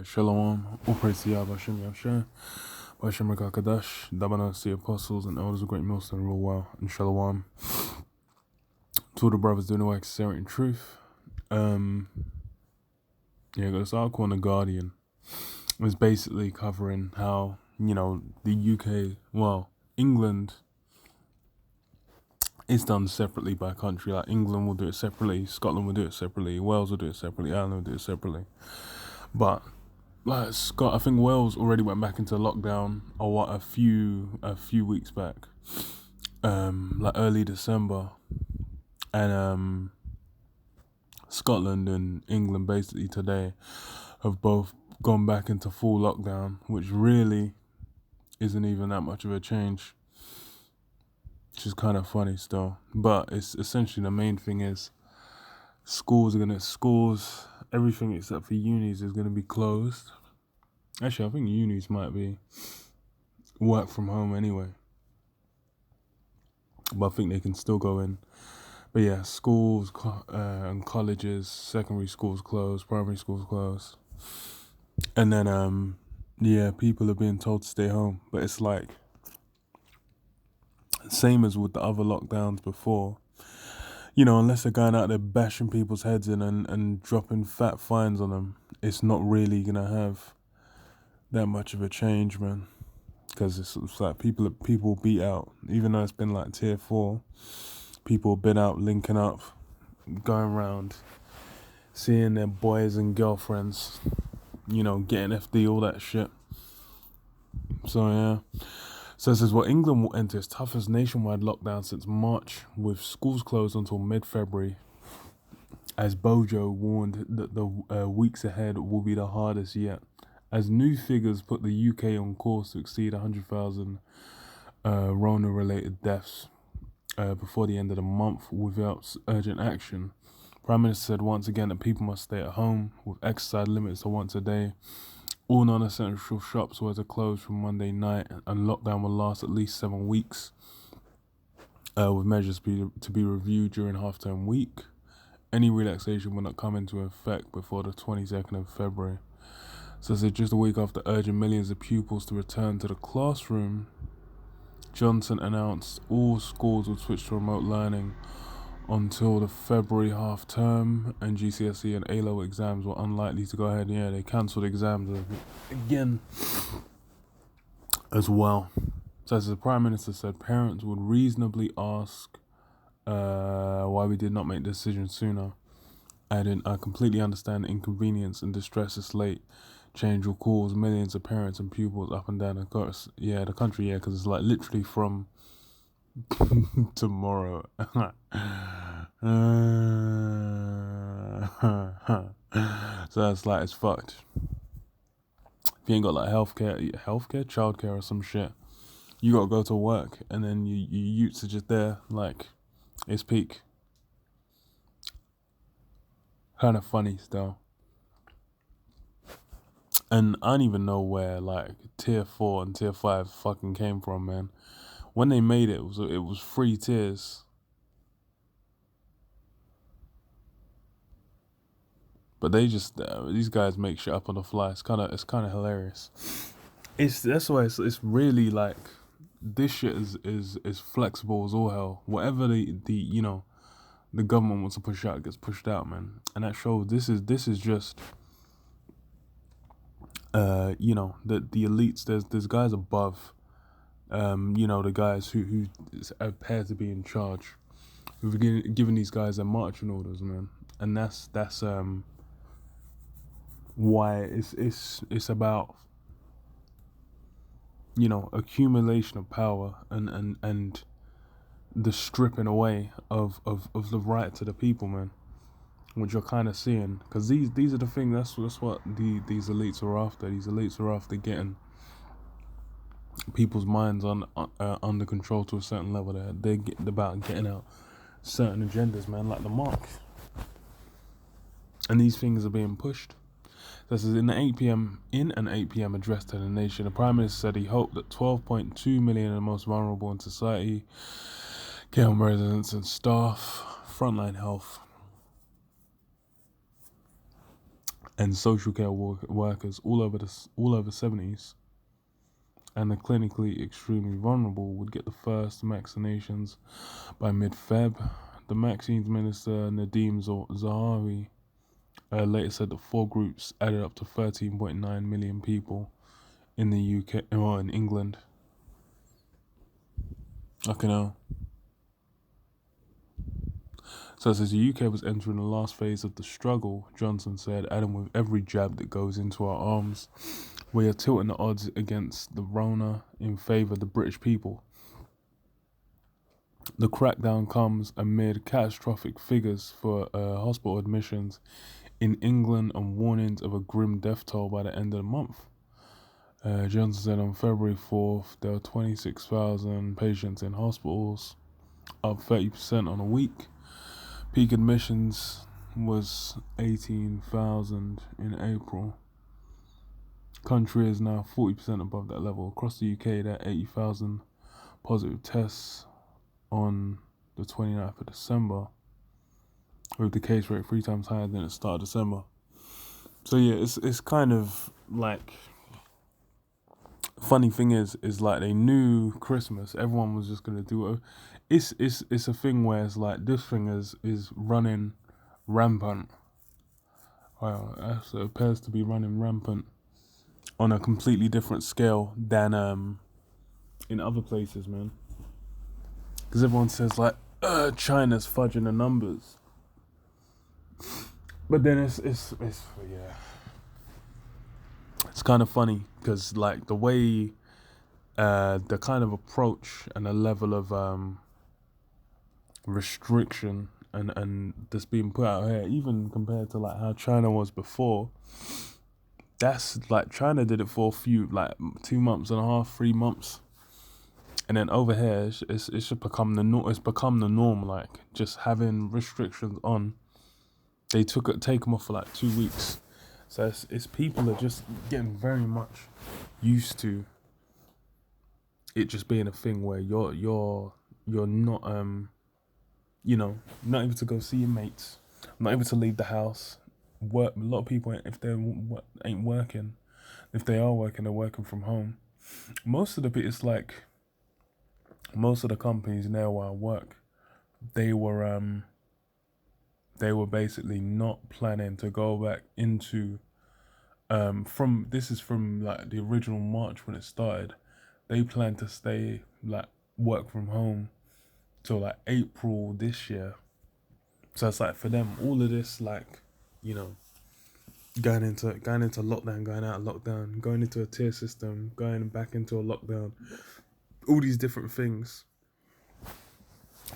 Shalom, all praise to Yah, Bashem Yahshua, Bashem Rakakadash, Dabanas, the apostles and elders of Great Millstone rule well, and Shalom to all the brothers doing the work of in truth. Got this article on The Guardian. It was basically covering how, the UK, England is done separately by country. Like England will do it separately, Scotland will do it separately, Wales will do it separately, Ireland will do it separately. But I think Wales already went back into lockdown a few weeks back, like early December, and Scotland and England basically today have both gone back into full lockdown, which really isn't even that much of a change, which is kind of funny still. But it's essentially the main thing is schools, everything except for unis is gonna be closed. Actually, I think unis might be work from home anyway, but I think they can still go in. But yeah, schools and colleges, secondary schools closed, primary schools closed, and then people are being told to stay home. But it's like same as with the other lockdowns before. Unless they're going out there bashing people's heads in and dropping fat fines on them, it's not really gonna have that much of a change, man. Because it's like people beat out, even though it's been like tier 4. People have been out linking up, going around, seeing their boys and girlfriends, getting FD, all that shit. So yeah. So it says, England will enter its toughest nationwide lockdown since March, with schools closed until mid-February, as Bojo warned that the weeks ahead will be the hardest yet, as new figures put the UK on course to exceed 100,000 Rona-related deaths before the end of the month without urgent action. Prime Minister said once again that people must stay at home, with exercise limits to once a day. All non-essential shops were to close from Monday night, and lockdown will last at least 7 weeks, with measures to be reviewed during half-term week. Any relaxation will not come into effect before the 22nd of February. So it's just a week after urging millions of pupils to return to the classroom, Johnson announced all schools would switch to remote learning until the February half term, and GCSE and A-level exams were unlikely to go ahead. Yeah, they cancelled exams again as well. So as the Prime Minister said, parents would reasonably ask why we did not make the decision sooner. Adding, I completely understand the inconvenience and distress this late change will cause millions of parents and pupils up and down the country, because it's like literally from tomorrow. So that's like, it's fucked. If you ain't got like healthcare, childcare or some shit, you gotta go to work, and then you youths are just there, like, it's peak. Kind of funny still. And I don't even know where like tier 4 and tier 5 fucking came from, man. When they made it, it was 3 tiers. But they just these guys make shit up on the fly. It's kind of hilarious. That's why it's really like, this shit is flexible as all hell. Whatever the government wants to push out gets pushed out, man. And that shows this is just the elites. There's guys above, the guys who appear to be in charge, who've given these guys their marching orders, man. And that's why it's about accumulation of power and the stripping away of the right to the people, man, which you're kind of seeing, because these are the things. That's what these elites are after. These elites are after getting people's minds under control to a certain level. They're about getting out certain agendas, man, like the Marx, and these things are being pushed. This is in an 8 p.m. address to the nation. The Prime Minister said he hoped that 12.2 million of the most vulnerable in society, care home residents and staff, frontline health, and social care workers all over 70s and the clinically extremely vulnerable would get the first vaccinations by mid-Feb. The vaccines minister Nadeem Zahawi later said that 4 groups added up to 13.9 million people in the UK or in England. Okay, now. So it says the UK was entering the last phase of the struggle, Johnson said, adding with every jab that goes into our arms, we are tilting the odds against the Rona in favour of the British people. The crackdown comes amid catastrophic figures for hospital admissions in England and warnings of a grim death toll by the end of the month. Johnson said on February 4th there were 26,000 patients in hospitals, up 30% on a week. Peak admissions was 18,000 in April. Country is now 40% above that level. Across the UK, there are 80,000 positive tests on the 29th of December, with the case rate 3 times higher than at the start of December. So yeah, it's kind of like, funny thing is like they knew Christmas, everyone was just gonna do it. It's a thing where it's like this thing is running rampant. Well, it appears to be running rampant on a completely different scale than in other places, man. Because everyone says like China's fudging the numbers, but then it's yeah, it's kind of funny because like the way the kind of approach and the level of restriction and that's being put out here, even compared to like how China was before. That's like China did it for a few, like 2 months and a half, 3 months, and then over here it's should become the norm. It's become the norm, like just having restrictions on. They take them off for like 2 weeks, so it's people are just getting very much used to it just being a thing where you're not not able to go see your mates, not able to leave the house. Work. A lot of people, if they ain't working, if they are working, they're working from home. Most of the companies now where I work, they were basically not planning to go back into from like the original March when it started. They plan to stay like work from home till like April this year. So it's like for them, all of this like, going into lockdown, going out of lockdown, going into a tier system, going back into a lockdown, all these different things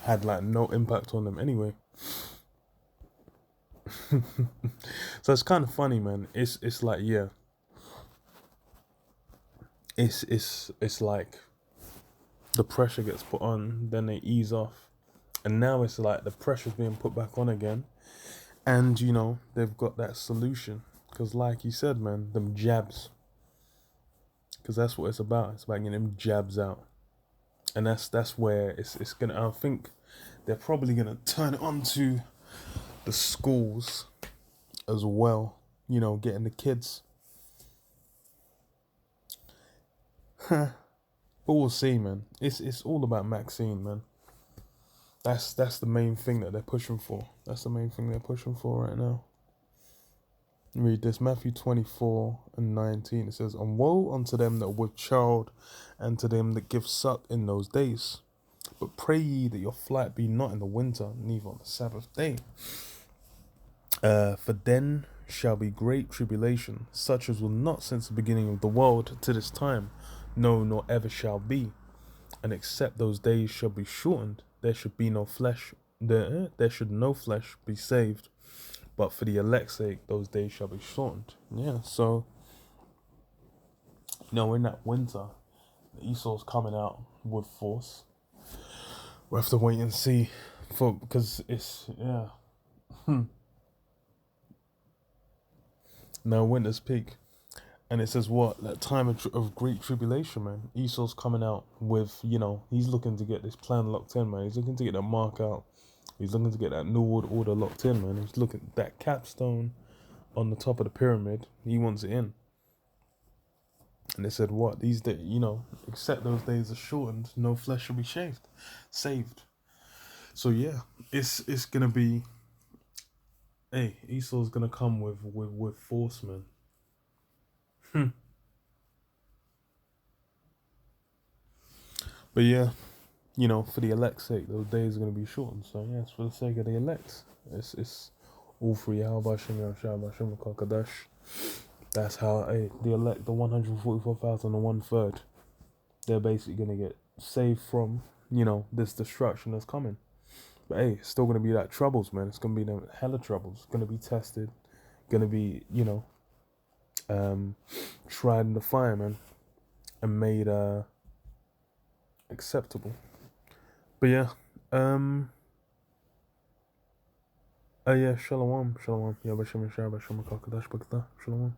had like no impact on them anyway. So it's kind of funny, man. It's like, yeah, it's like the pressure gets put on, then they ease off, and now it's like the pressure's being put back on again, and they've got that solution because, like you said, man, them jabs, because that's what it's about. It's about getting them jabs out, and that's where it's gonna. I think they're probably gonna turn it on to the schools as well. Getting the kids. But we'll see, man. It's all about Maxine, man. That's the main thing that they're pushing for. That's the main thing they're pushing for right now. Read this, Matthew 24:19. It says, "And woe unto them that are with child, and to them that give suck in those days. But pray ye that your flight be not in the winter, neither on the Sabbath day. For then shall be great tribulation, such as will not since the beginning of the world to this time, no, nor ever shall be. And except those days shall be shortened, there should be no flesh. There should no flesh be saved. But for the elect's sake, those days shall be shortened." Yeah, so in that winter, Esau's coming out with force. We'll have to wait and see, because it's Now winter's peak, and it says what, that time of great tribulation, man. Esau's coming out with, he's looking to get this plan locked in, man. He's looking to get that mark out. He's looking to get that New World Order locked in, man. He's looking at that capstone on the top of the pyramid. He wants it in. And they said, what? These days, except those days are shortened, no flesh shall be saved. So yeah, it's gonna be. Hey, Esau's gonna come with force, man. But yeah, for the elect's sake, those days are gonna be shortened. So yeah, it's for the sake of the elect. It's all for Yahweh Shem Yahshua Kadash. That's how the elect, the 144,000 and 1/3, they're basically gonna get saved from this destruction that's coming. But hey, it's still gonna be that troubles, man. It's gonna be them hella troubles. It's gonna be tested, gonna be tried in the fire, man, and made acceptable. But yeah, yeah, shalom. Yeah, Bashem Shah, Bashem Kakadash, Shalom.